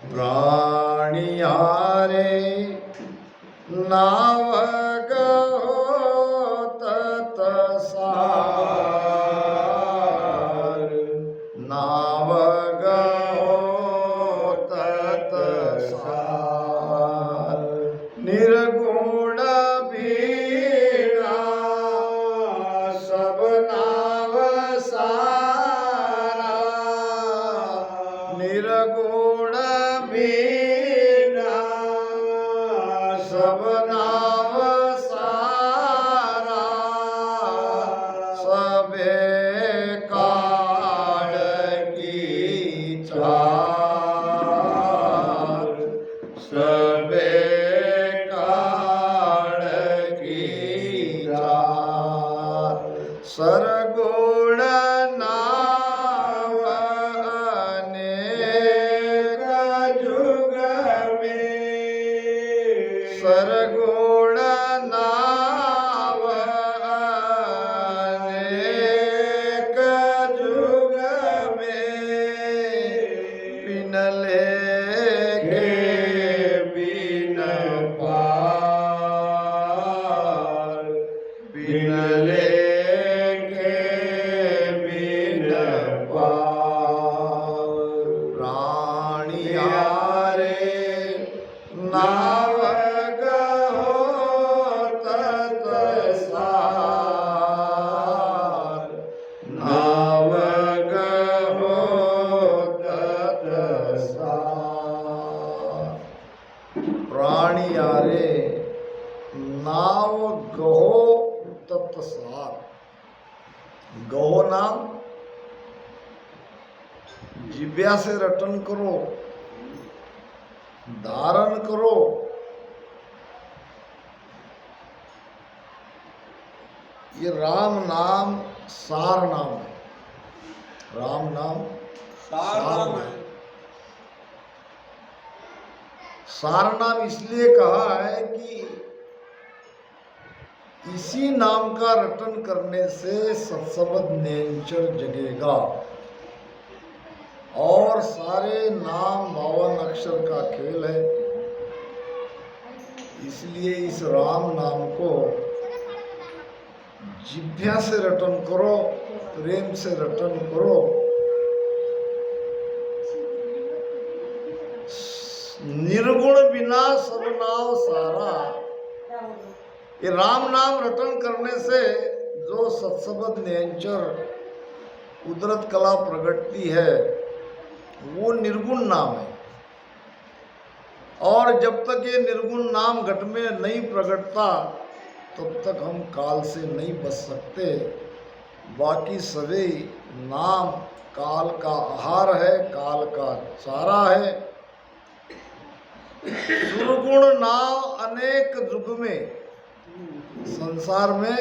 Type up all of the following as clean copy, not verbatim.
प्राणिया रे नाव गहो तत्सार नाव गहो तत्सार निर्गुण बीणा सब नाव सारा निर्गुण बीणा सब नाव सारा सबे काल की चार सबे काल की चार सरगुण नाव अनेक जुग में सरगुण नाव अनेक जुग में बिन लेके बिन पार बिन लेके बिन पार प्राणिया रे नाव गहो तत्सार नाव गहो तत्सार प्राणिया रे नाव गहो तत्सार गहो नाम जिब्या से रटन करो धारण करो ये राम नाम सार नाम है राम नाम सार नाम है सार नाम इसलिए कहा है कि इसी नाम का रटन करने से सत्सबद नेंचर जगेगा और सारे नाम 52 अक्षर का खेल है। इसलिए इस राम नाम को जिह्वा से रटन करो, प्रेम से रटन करो। निर्गुण बिना सब नाव सारा, ये राम नाम रटन करने से जो सत्सबद नेंचर कुदरत कला प्रगटती है वो निर्गुण नाम है। और जब तक ये निर्गुण नाम घट में नहीं प्रगटता तब तक हम काल से नहीं बच सकते। बाकी सभी नाम काल का आहार है, काल का चारा है। दुर्गुण नाम अनेक युग में, संसार में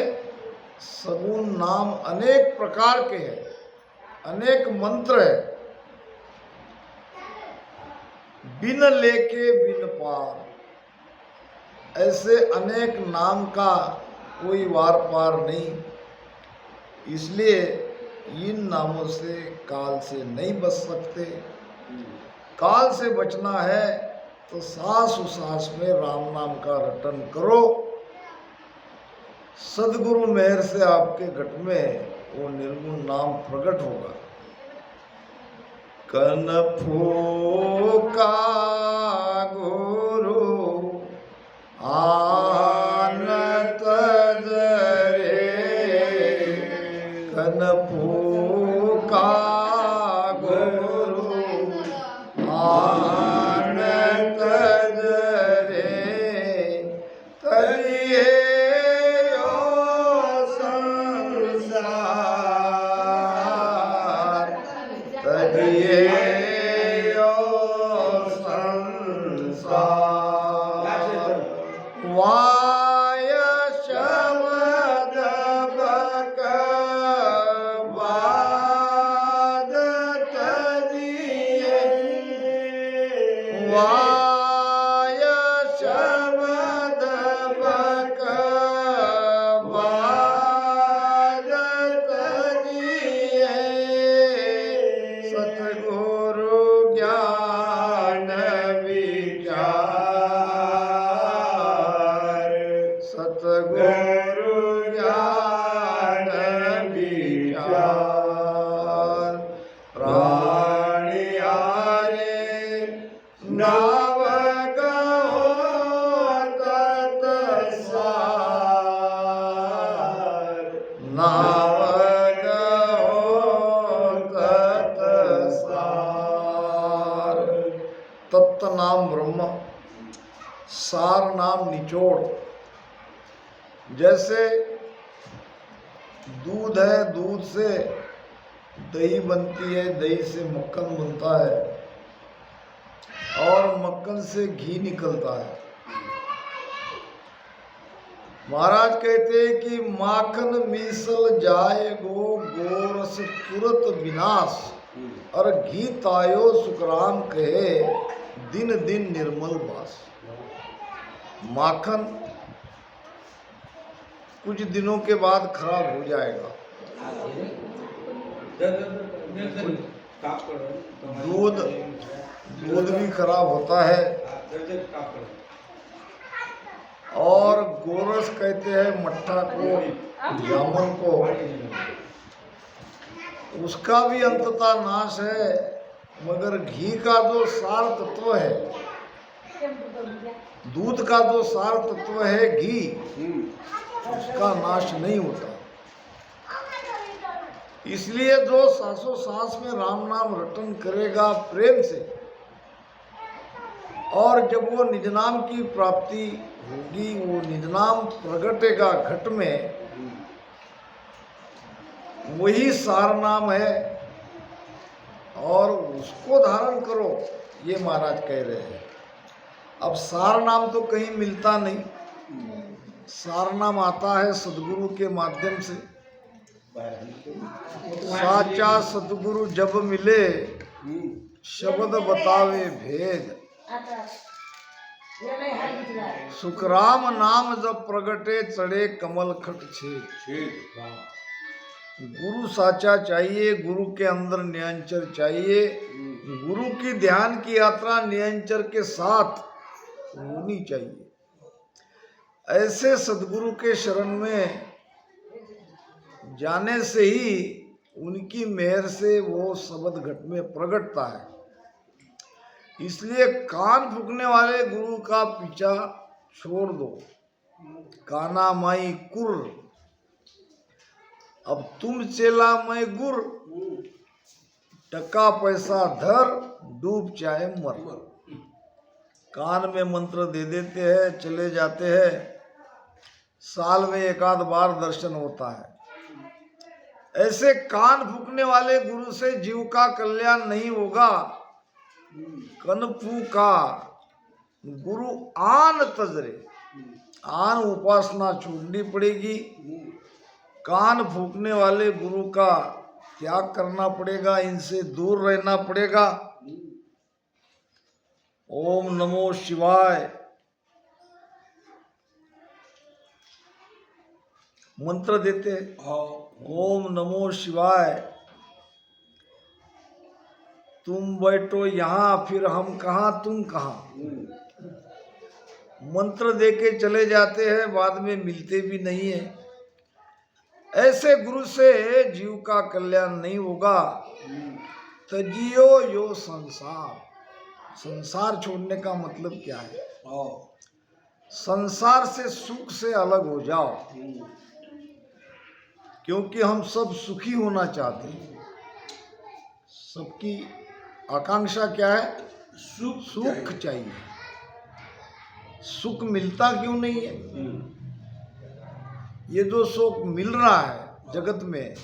सगुण नाम अनेक प्रकार के हैं, अनेक मंत्र है। बिन लेके बिन पार, ऐसे अनेक नाम का कोई वार पार नहीं। इसलिए इन नामों से काल से नहीं बच सकते। काल से बचना है तो सांस सांस में राम नाम का रटन करो। सदगुरु मेहर से आपके घट में वो निर्गुण नाम प्रकट होगा। कनफूका गुरु आनत जरे, कनफूका गुरु आनत जरे, तलिए यो संसार, तलिए यो संसार। वाय शब्द बक बाद तजिए, वाय शब्द बक बाद तजिए, सतगुरु ज्ञान तत्व नाम ब्रह्म, सार नाम निचोड़। जैसे दूध है, दूध से दही बनती है, दही से मक्खन बनता है और मक्खन से घी निकलता है। महाराज कहते हैं कि माखन मीसल जाए गो गोरस तुरत विनाश, और घी तायो सुखराम कहे दिन दिन निर्मल बास। माखन कुछ दिनों के बाद खराब हो जाएगा, दूध भी खराब होता है, और गोरस कहते हैं मट्ठा को, जामुन को, उसका भी अंततः नाश है। मगर घी का जो सार तत्व है, दूध का जो सार तत्व है घी, उसका नाश नहीं होता। इसलिए जो सांसों सांस में राम नाम रटन करेगा प्रेम से, और जब वो निज नाम की प्राप्ति होगी, वो निज नाम प्रगटेगा घट में, वही सार नाम है, और उसको धारण करो, ये महाराज कह रहे हैं। अब सार नाम तो कहीं मिलता नहीं, सार नाम आता है सदगुरु के माध्यम से। साचा सदगुरु जब मिले, शब्द बतावे भेद, सुखराम नाम जब प्रगटे, चढ़े कमल खट छेद। गुरु साचा चाहिए, गुरु के अंदर नियंचर चाहिए। गुरु की ध्यान की यात्रा नियंचर के साथ होनी चाहिए। ऐसे सदगुरु के शरण में जाने से ही उनकी मेहर से वो शब्द घट में प्रगटता है। इसलिए कान फूकने वाले गुरु का पीछा छोड़ दो। काना माई कुर, अब तुम चेला मैं गुर, टका पैसा धर, डूब चाहे मर। कान में मंत्र दे देते हैं, चले जाते हैं, साल में एक आध बार दर्शन होता है। ऐसे कान फूकने वाले गुरु से जीव का कल्याण नहीं होगा। कनफू का गुरु आन तजरे, आन उपासना छोड़नी पड़ेगी। कान फूकने वाले गुरु का त्याग करना पड़ेगा, इनसे दूर रहना पड़ेगा। ओम नमो शिवाय मंत्र देते, ओम नमो शिवाय। तुम बैठो यहाँ, फिर हम कहाँ तुम कहाँ। मंत्र देके चले जाते हैं, बाद में मिलते भी नहीं है। ऐसे गुरु से जीव का कल्याण नहीं होगा। तजियो यो संसार, संसार छोड़ने का मतलब क्या है? संसार से सुख से अलग हो जाओ, क्योंकि हम सब सुखी होना चाहते हैं। सबकी आकांक्षा क्या है? सुख चाहिए। सुख मिलता क्यों नहीं है? ये जो सुख मिल रहा है जगत में,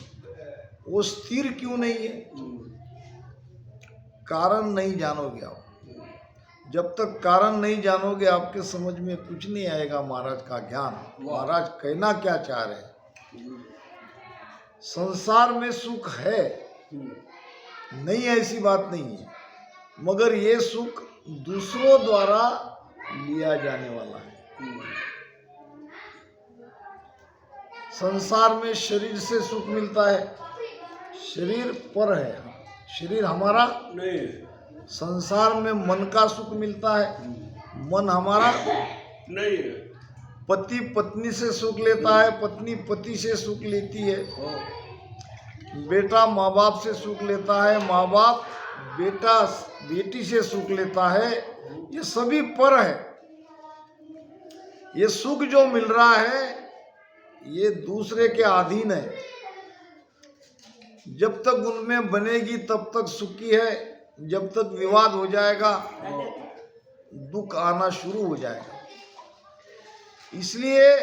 वो स्थिर क्यों नहीं है? कारण नहीं जानोगे आप। जब तक कारण नहीं जानोगे, आपके समझ में कुछ नहीं आएगा महाराज का ज्ञान। महाराज कहना क्या चाह रहे हैं? संसार में सुख है, नहीं ऐसी बात नहीं है, मगर ये सुख दूसरों द्वारा लिया जाने वाला है। संसार में शरीर से सुख मिलता है, शरीर पर है, शरीर हमारा नहीं है। संसार में मन का सुख मिलता है, मन हमारा नहीं है। पति पत्नी से सुख लेता है, पत्नी पति से सुख लेती है, बेटा माँ बाप से सुख लेता है, माँ बाप बेटा बेटी से सुख लेता है। ये सभी पर है। ये सुख जो मिल रहा है, ये दूसरे के अधीन है। जब तक उनमें बनेगी तब तक सुखी है, जब तक विवाद हो जाएगा दुख आना शुरू हो जाएगा। इसलिए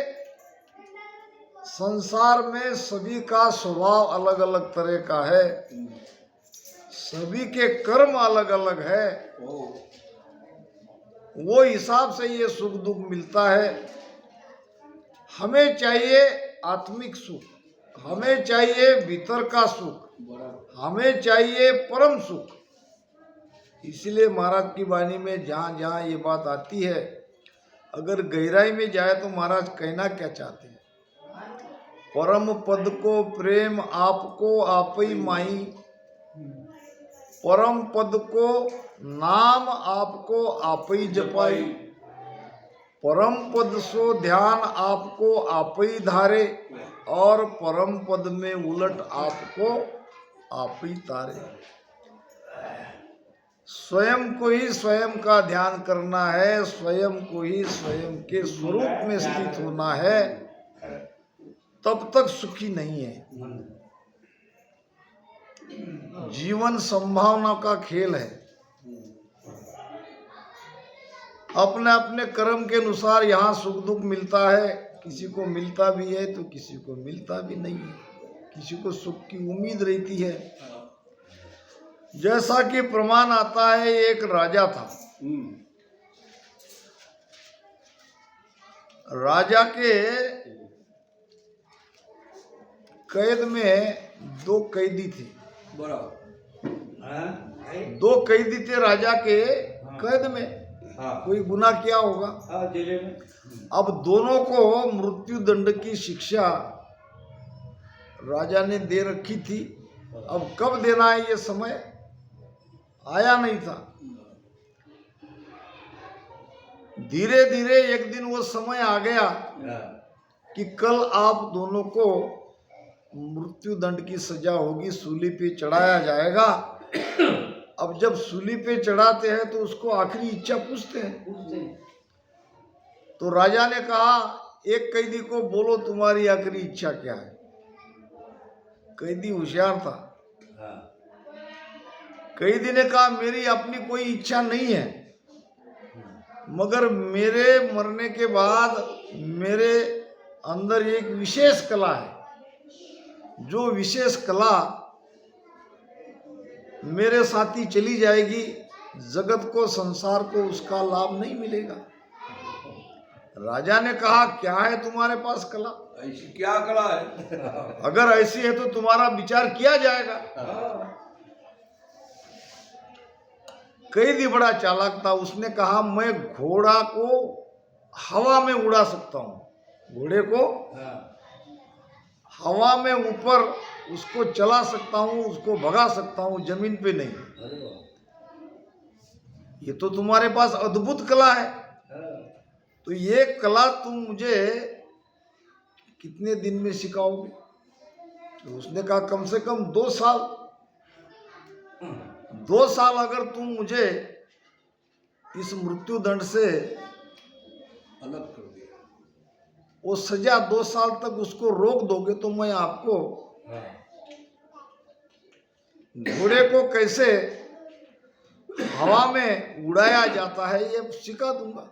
संसार में सभी का स्वभाव अलग अलग तरह का है, सभी के कर्म अलग अलग है, वो हिसाब से ये सुख दुख मिलता है। हमें चाहिए आत्मिक सुख, हमें चाहिए भीतर का सुख, हमें चाहिए परम सुख। इसलिए महाराज की वाणी में जहाँ जहाँ ये बात आती है, अगर गहराई में जाए तो महाराज कहना क्या चाहते हैं? परम पद को प्रेम आपको आप ही माही, परम पद को नाम आपको आप ही जपाई, परम पद सो ध्यान आपको आप ही धारे, और परम पद में उलट आपको आप ही तारे। स्वयं को ही स्वयं का ध्यान करना है, स्वयं को ही स्वयं के स्वरूप में स्थित होना है, तब तक सुखी नहीं है। जीवन संभावना का खेल है। अपने अपने कर्म के अनुसार यहाँ सुख दुख मिलता है, किसी को मिलता भी है तो किसी को मिलता भी नहीं है, किसी को सुख की उम्मीद रहती है। जैसा कि प्रमाण आता है, एक राजा था, राजा के कैद में दो कैदी थे, दो कैदी थे राजा के कैद में। कोई गुनाह किया होगा, अब दोनों को मृत्यु दंड की शिक्षा राजा ने दे रखी थी। अब कब देना है ये समय आया नहीं था। धीरे धीरे एक दिन वो समय आ गया कि कल आप दोनों को मृत्यु दंड की सजा होगी, सूली पे चढ़ाया जाएगा। अब जब सूली पे चढ़ाते हैं तो उसको आखिरी इच्छा पूछते हैं। तो राजा ने कहा, एक कैदी को बोलो तुम्हारी आखिरी इच्छा क्या है। कैदी होशियार था। कैदी ने कहा, मेरी अपनी कोई इच्छा नहीं है, मगर मेरे मरने के बाद मेरे अंदर एक विशेष कला है, जो विशेष कला मेरे साथी चली जाएगी, जगत को संसार को उसका लाभ नहीं मिलेगा। राजा ने कहा, क्या है तुम्हारे पास कला? ऐसी क्या कला है? अगर ऐसी है तो तुम्हारा विचार किया जाएगा। कैदी बड़ा चालाक था, उसने कहा, मैं घोड़ा को हवा में उड़ा सकता हूं, घोड़े को हवा में ऊपर उसको चला सकता हूं, उसको भगा सकता हूं, जमीन पे नहीं। ये तो तुम्हारे पास अद्भुत कला है, तो ये कला तुम मुझे कितने दिन में सिखाओगे? तो उसने कहा, कम से कम 2 साल। 2 साल अगर तुम मुझे इस मृत्यु दंड से अलग कर दिया, वो सजा 2 साल तक उसको रोक दोगे, तो मैं आपको घोड़े को कैसे हवा में उड़ाया जाता है ये सिखा दूंगा।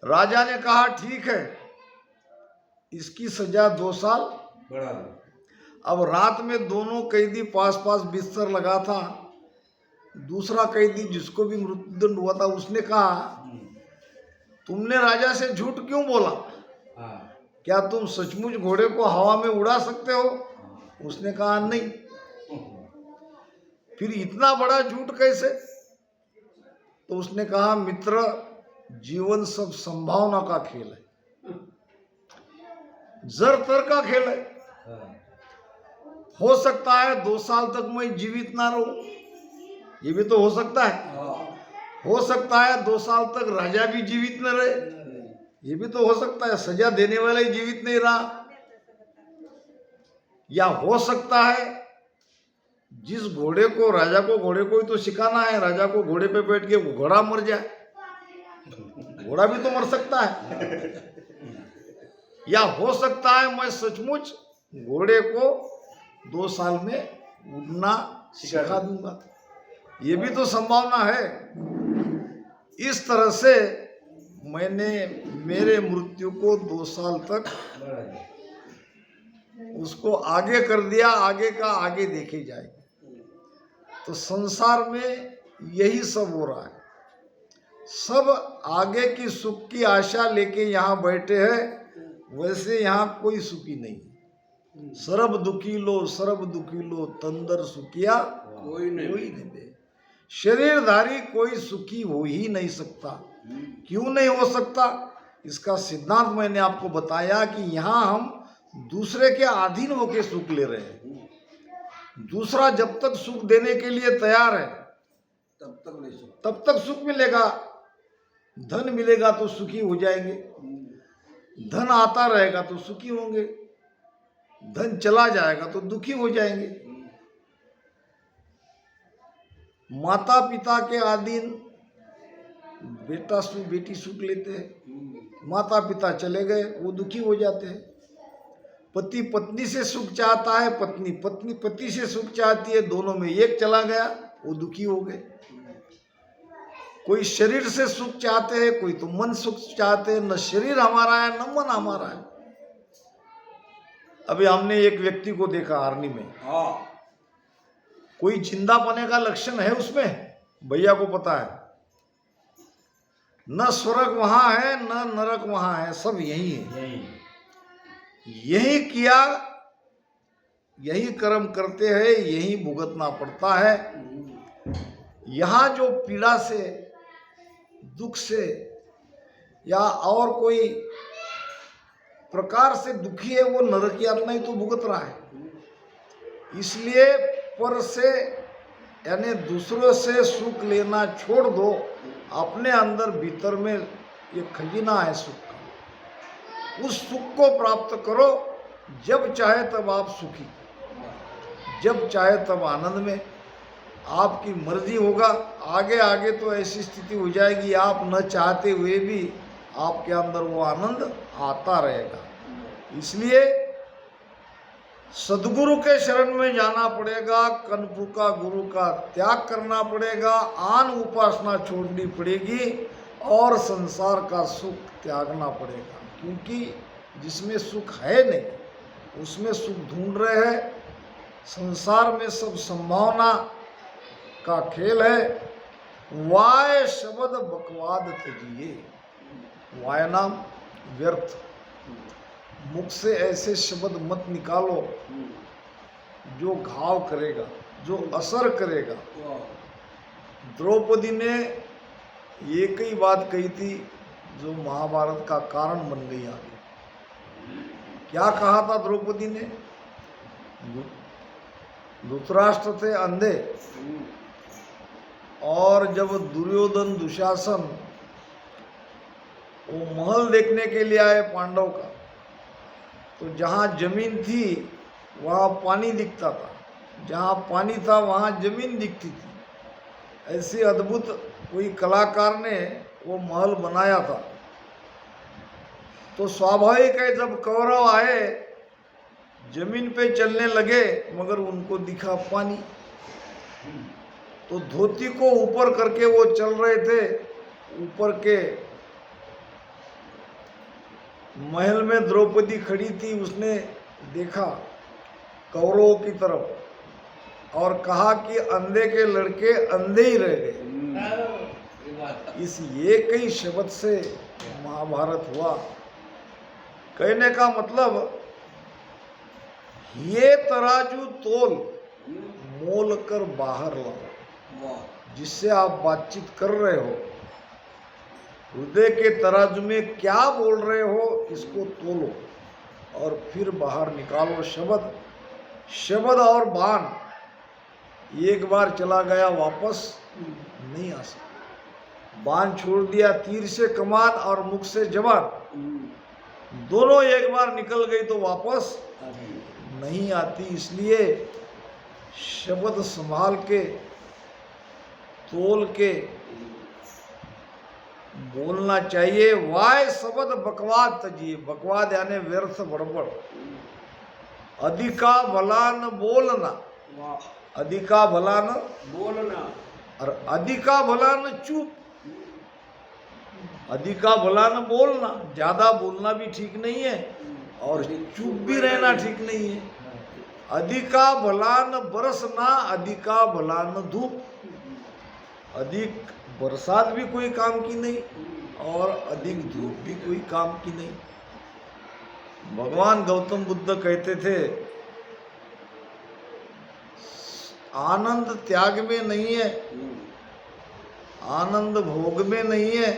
राजा ने कहा, ठीक है, इसकी सजा 2 साल बढ़ा दो। अब रात में दोनों कैदी पास पास बिस्तर लगा था। दूसरा कैदी जिसको भी मृत्युदंड हुआ था, उसने कहा, तुमने राजा से झूठ क्यों बोला? क्या तुम सचमुच घोड़े को हवा में उड़ा सकते हो? उसने कहा, नहीं। फिर इतना बड़ा झूठ कैसे? तो उसने कहा, मित्र, जीवन सब संभावना का खेल है, जर तर का खेल है। हो सकता है 2 साल तक मैं जीवित ना रहूं, ये भी तो हो सकता है। हो सकता है 2 साल तक राजा भी जीवित न रहे, ये भी तो हो सकता है। सजा देने वाला ही जीवित नहीं रहा। या हो सकता है जिस घोड़े को, राजा को घोड़े को ही तो सिखाना है, राजा को घोड़े पे बैठ के घोड़ा मर जाए, घोड़ा भी तो मर सकता है। या हो सकता है मैं सचमुच घोड़े को 2 साल में उड़ना सिखा दूंगा, ये भी तो संभावना है। इस तरह से मैंने मेरे मृत्यु को 2 साल तक उसको आगे कर दिया, आगे का आगे देखे जाएगा। तो संसार में यही सब हो रहा है, सब आगे की सुख की आशा लेके यहाँ बैठे हैं, वैसे यहाँ कोई सुखी नहीं। सर्व दुखी लो तंदर सुखिया कोई नहीं दे। शरीरधारी कोई सुखी हो ही नहीं सकता। क्यों नहीं हो सकता? इसका सिद्धांत मैंने आपको बताया कि यहाँ हम दूसरे के अधीन होकर सुख ले रहे हैं। दूसरा जब तक सुख देने के लिए तैयार है तब तक सुख मिलेगा। धन मिलेगा तो सुखी हो जाएंगे, धन आता रहेगा तो सुखी होंगे, धन चला जाएगा तो दुखी हो जाएंगे। माता पिता के अधीन बेटी सुख लेते हैं, माता पिता चले गए वो दुखी हो जाते हैं। पति पत्नी से सुख चाहता है, पत्नी पति से सुख चाहती है, दोनों में एक चला गया वो दुखी हो गए। कोई शरीर से सुख चाहते हैं, कोई तो मन सुख चाहते हैं। न शरीर हमारा है न मन हमारा है। अभी हमने एक व्यक्ति को देखा आर्मी में, कोई जिंदा पने का लक्षण है उसमें? भैया को पता है, न स्वर्ग वहां है न नरक वहां है, सब यही है। यही किया, यही कर्म करते हैं, यही भुगतना पड़ता है। यहाँ जो पीड़ा से, दुख से या और कोई प्रकार से दुखी है वो नरक की यातना ही तो भुगत रहा है। इसलिए पर से यानी दूसरों से सुख लेना छोड़ दो, अपने अंदर भीतर में ये खजीना है सुख का, उस सुख को प्राप्त करो। जब चाहे तब आप सुखी, जब चाहे तब आनंद में, आपकी मर्जी होगा। आगे आगे तो ऐसी स्थिति हो जाएगी आप न चाहते हुए भी आपके अंदर वो आनंद आता रहेगा। इसलिए सदगुरु के शरण में जाना पड़ेगा, कनपु का गुरु का त्याग करना पड़ेगा, आन उपासना छोड़नी पड़ेगी और संसार का सुख त्यागना पड़ेगा। क्योंकि जिसमें सुख है नहीं उसमें सुख ढूंढ रहे हैं। संसार में सब संभावना का खेल है। वाय शब्द बकवाद तजिए, वाय नाम व्यर्थ, मुख से ऐसे शब्द मत निकालो जो घाव करेगा, जो असर करेगा। द्रौपदी ने एक ही बात कही थी जो महाभारत का कारण बन गई आगे। क्या कहा था द्रौपदी ने? धृतराष्ट्र थे अंधे, और जब दुर्योधन दुशासन वो महल देखने के लिए आए पांडव का, तो जहाँ जमीन थी वहाँ पानी दिखता था, जहाँ पानी था वहाँ जमीन दिखती थी। ऐसी अद्भुत कोई कलाकार ने वो महल बनाया था। तो स्वाभाविक है जब कौरव आए जमीन पे चलने लगे मगर उनको दिखा पानी, तो धोती को ऊपर करके वो चल रहे थे। ऊपर के महल में द्रौपदी खड़ी थी, उसने देखा कौरवों की तरफ और कहा कि अंधे के लड़के अंधे ही रह गए। इस एक ही शब्द से महाभारत हुआ। कहने का मतलब ये तराजू तोल मोल कर बाहर लाओ। जिससे आप बातचीत कर रहे हो, हृदय के तराजू में क्या बोल रहे हो इसको तोलो और फिर बाहर निकालो। शब्द और बाण एक बार चला गया वापस नहीं आ सकता। बाण छोड़ दिया, तीर से कमान और मुख से जवान, दोनों एक बार निकल गई तो वापस नहीं आती। इसलिए शब्द संभाल के तोल के बोलना चाहिए। वाय शब्द बकवाद तजिए, बकवाद यानी व्यर्थ बड़बड़। अधिका भला न बोलना, अधिका भला न बोलना और अधिका भला न चुप। अधिका भला न बोलना, ज्यादा बोलना भी ठीक नहीं है और चुप भी रहना ठीक नहीं है। अधिका भला न बरसना, अधिका भला न धूप। अधिक बरसात भी कोई काम की नहीं और अधिक धूप भी कोई काम की नहीं। भगवान गौतम बुद्ध कहते थे, आनंद त्याग में नहीं है, आनंद भोग में नहीं है,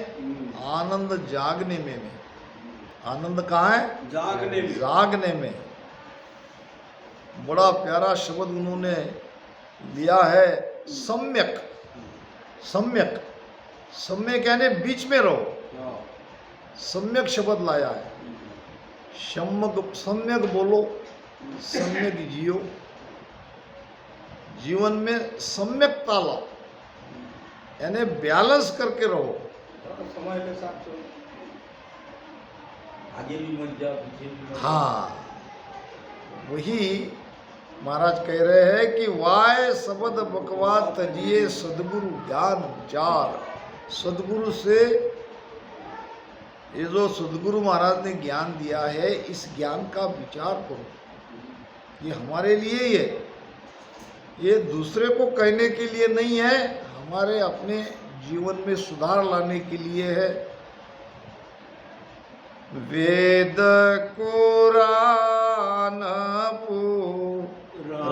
आनंद जागने में है। आनंद कहाँ है? जागने में। जागने में। बड़ा प्यारा शब्द उन्होंने लिया है, सम्यक। सम्यक, सम्यक यानी बीच में रहो। सम्यक शब्द लाया है। सम्यक बोलो, सम्यक जियो, जीवन में सम्यकता लाओ, यानी बैलेंस करके रहो। समय के साथ चलो, आगे भी मत जाओ, पीछे भी मत जाओ। हाँ, वही महाराज कह रहे हैं कि वाय शब्द बकवा तजिए सदगुरु ज्ञान विचार। सदगुरु से, ये जो सदगुरु महाराज ने ज्ञान दिया है, इस ज्ञान का विचार करो। ये हमारे लिए ही है, ये दूसरे को कहने के लिए नहीं है, हमारे अपने जीवन में सुधार लाने के लिए है। वेद कुरान पुराण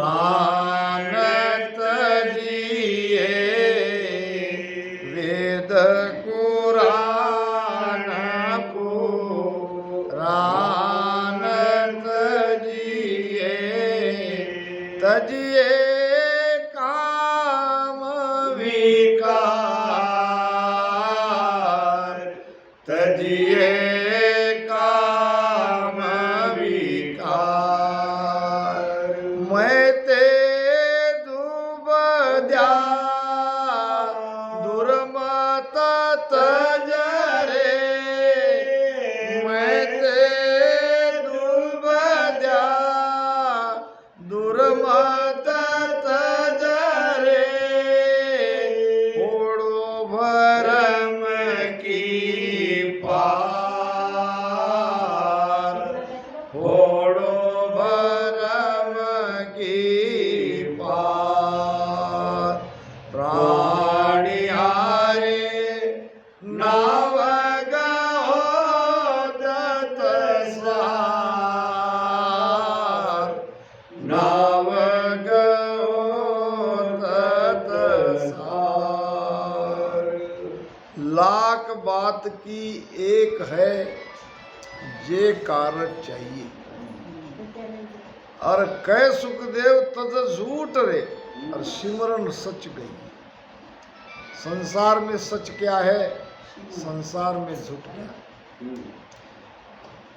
तजिए, वेद कुरान पुराण तजिए, तजिए काम विकार, तजिए काम विकार। मैं ते दुबद्या दुर्मत तजरे, मैं ते दुबद्या दुर्मत तजरे, ओढ़ो भरम की पार, ओढ़ो भरम की पार। प्राणी हारे नाव गहो तत्सार, नाव गहो तत्सार। लाख बात की एक है, जे कारज चाहिए। और कह सुखदेव तज झूठ रे, और सिमरन सच गई। संसार में सच क्या है, संसार में झूठ क्या है।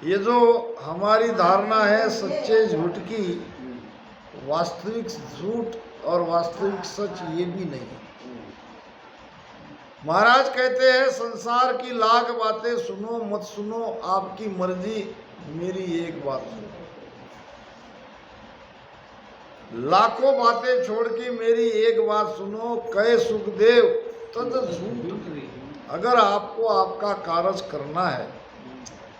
ये जो हमारी धारणा है सच्चे झूठ की, वास्तविक झूठ और वास्तविक सच ये भी नहीं है। महाराज कहते हैं, संसार की लाख बातें सुनो मत सुनो, आपकी मर्जी, मेरी एक बात सुनो। लाखों बातें छोड़ के मेरी एक बात सुनो। कहे सुखदेव तद झूठ। अगर आपको आपका कार्य करना है,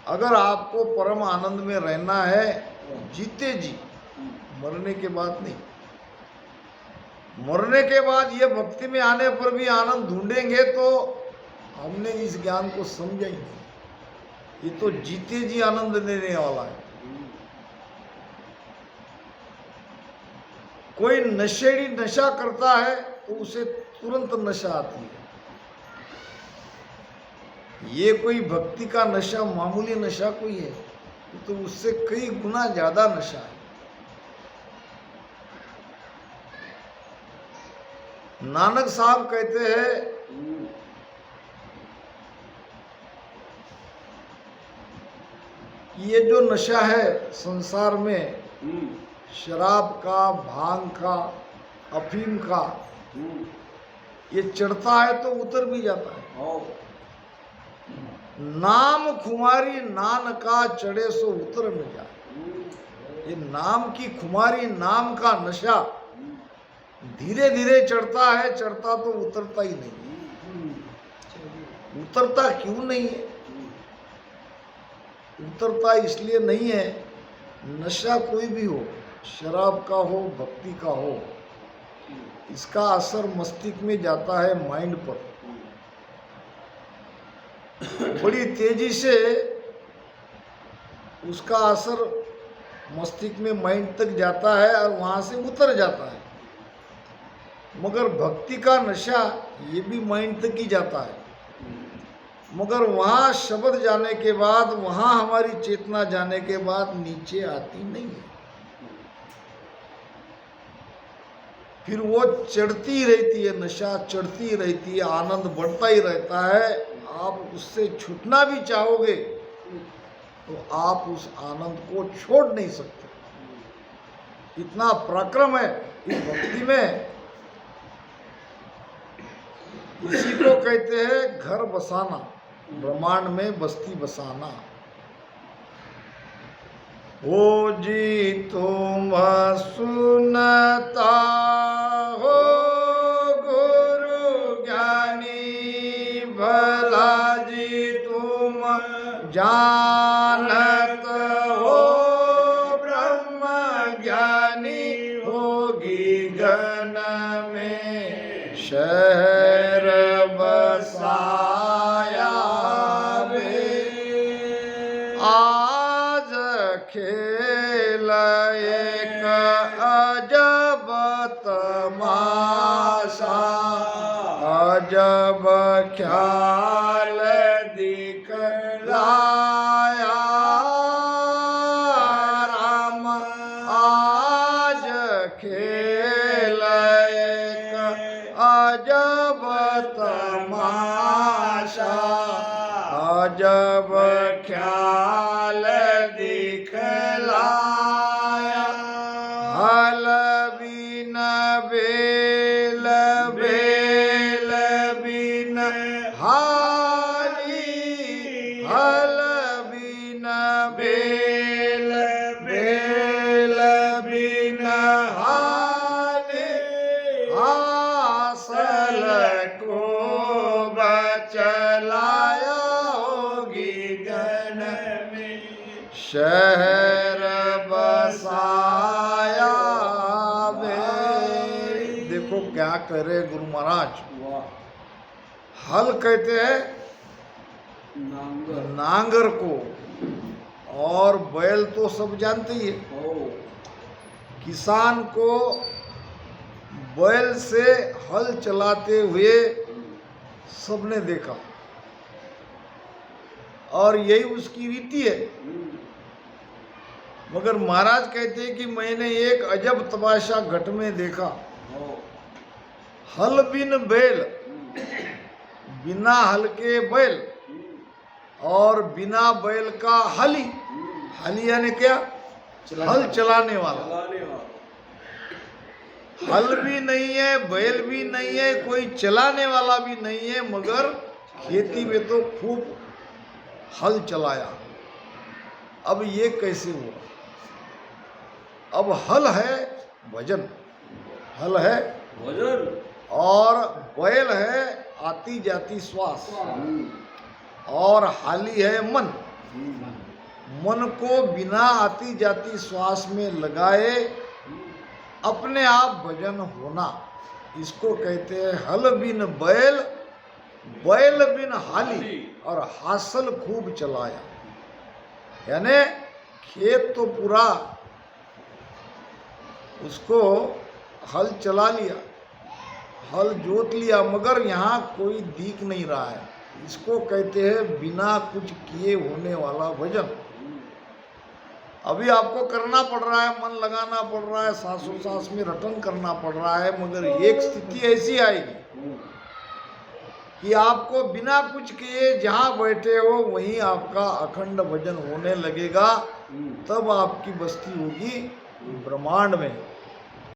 अगर आपको परम आनंद में रहना है, जीते जी, मरने के बाद नहीं। मरने के बाद ये भक्ति में आने पर भी आनंद ढूंढेंगे तो हमने इस ज्ञान को समझा ही नहीं। ये तो जीते जी आनंद देने वाला है। कोई नशेड़ी नशा करता है तो उसे तुरंत नशा आती है। ये कोई भक्ति का नशा मामूली नशा कोई है, तो उससे कई गुना ज्यादा नशा है। नानक साहब कहते हैं, ये जो नशा है संसार में, शराब का, भांग का, अफीम का, ये चढ़ता है तो उतर भी जाता है। नाम खुमारी नान का चढ़े सो उतर न जाए। ये नाम की खुमारी, नाम का नशा धीरे धीरे चढ़ता है, चढ़ता तो उतरता ही नहीं। उतरता क्यों नहीं है? उतरता इसलिए नहीं है, नशा कोई भी हो, शराब का हो, भक्ति का हो, इसका असर मस्तिष्क में जाता है, माइंड पर बड़ी तेजी से उसका असर मस्तिष्क में, माइंड तक जाता है और वहाँ से उतर जाता है। मगर भक्ति का नशा ये भी माइंड तक ही जाता है, मगर वहाँ शब्द जाने के बाद, वहाँ हमारी चेतना जाने के बाद नीचे आती नहीं है। फिर वो चढ़ती रहती है, नशा चढ़ती रहती है, आनंद बढ़ता ही रहता है। आप उससे छूटना भी चाहोगे तो आप उस आनंद को छोड़ नहीं सकते। इतना पराक्रम है इस भक्ति में। इसी को कहते हैं घर बसाना, ब्रह्मांड में बस्ती बसाना। ओ जी तुम सुनता हो गुरु ज्ञानी, भला जी तुम जानत हो ब्रह्म ज्ञानी, होगी गण में शहर बसाया वे, आज खेल एक अजब तमाशा, अजब ख्याल दिखलाया राम, आज खेल एक अजब तमाशा, अजब ख्याल दिखलाया। हल बिन बेल, बेल बिन हाली, हल बिन बेल, बेल बिन हाली, हासल को बचलाया, होगी गण में शहर बसाया वे। देखो क्या करे गुरु महाराज। वाह। हल कहते हैं नांगर। नांगर को, और बैल तो सब जानते ही है। ओ। किसान को बैल से हल चलाते हुए सबने देखा, और यही उसकी रीति है। मगर महाराज कहते हैं कि मैंने एक अजब तमाशा घट में देखा। ओ। हल बिन बैल, बिना हल के बैल, और बिना बैल का हली। हली यानी क्या? हल चलाने वाला। चलाने वाला। हल भी नहीं है, बैल भी नहीं है, कोई चलाने वाला भी नहीं है, मगर खेती में तो खूब हल चलाया। अब ये कैसे हुआ? अब हल है भजन, हल है भजन, और बैल है आती जाती श्वास, और हाली है मन। मन को बिना आती जाती श्वास में लगाए अपने आप भजन होना, इसको कहते हैं हल बिन बैल, बैल बिन हाली, और हासल खूब चलाया। यानी खेत तो पूरा उसको हल चला लिया, हल जोत लिया, मगर यहाँ कोई दिख नहीं रहा है। इसको कहते हैं बिना कुछ किए होने वाला भजन। अभी आपको करना पड़ रहा है, मन लगाना पड़ रहा है, सांसों सांस में रटन करना पड़ रहा है, मगर एक स्थिति ऐसी आएगी कि आपको बिना कुछ किए जहाँ बैठे हो वहीं आपका अखंड भजन होने लगेगा। तब आपकी बस्ती होगी ब्रह्मांड में।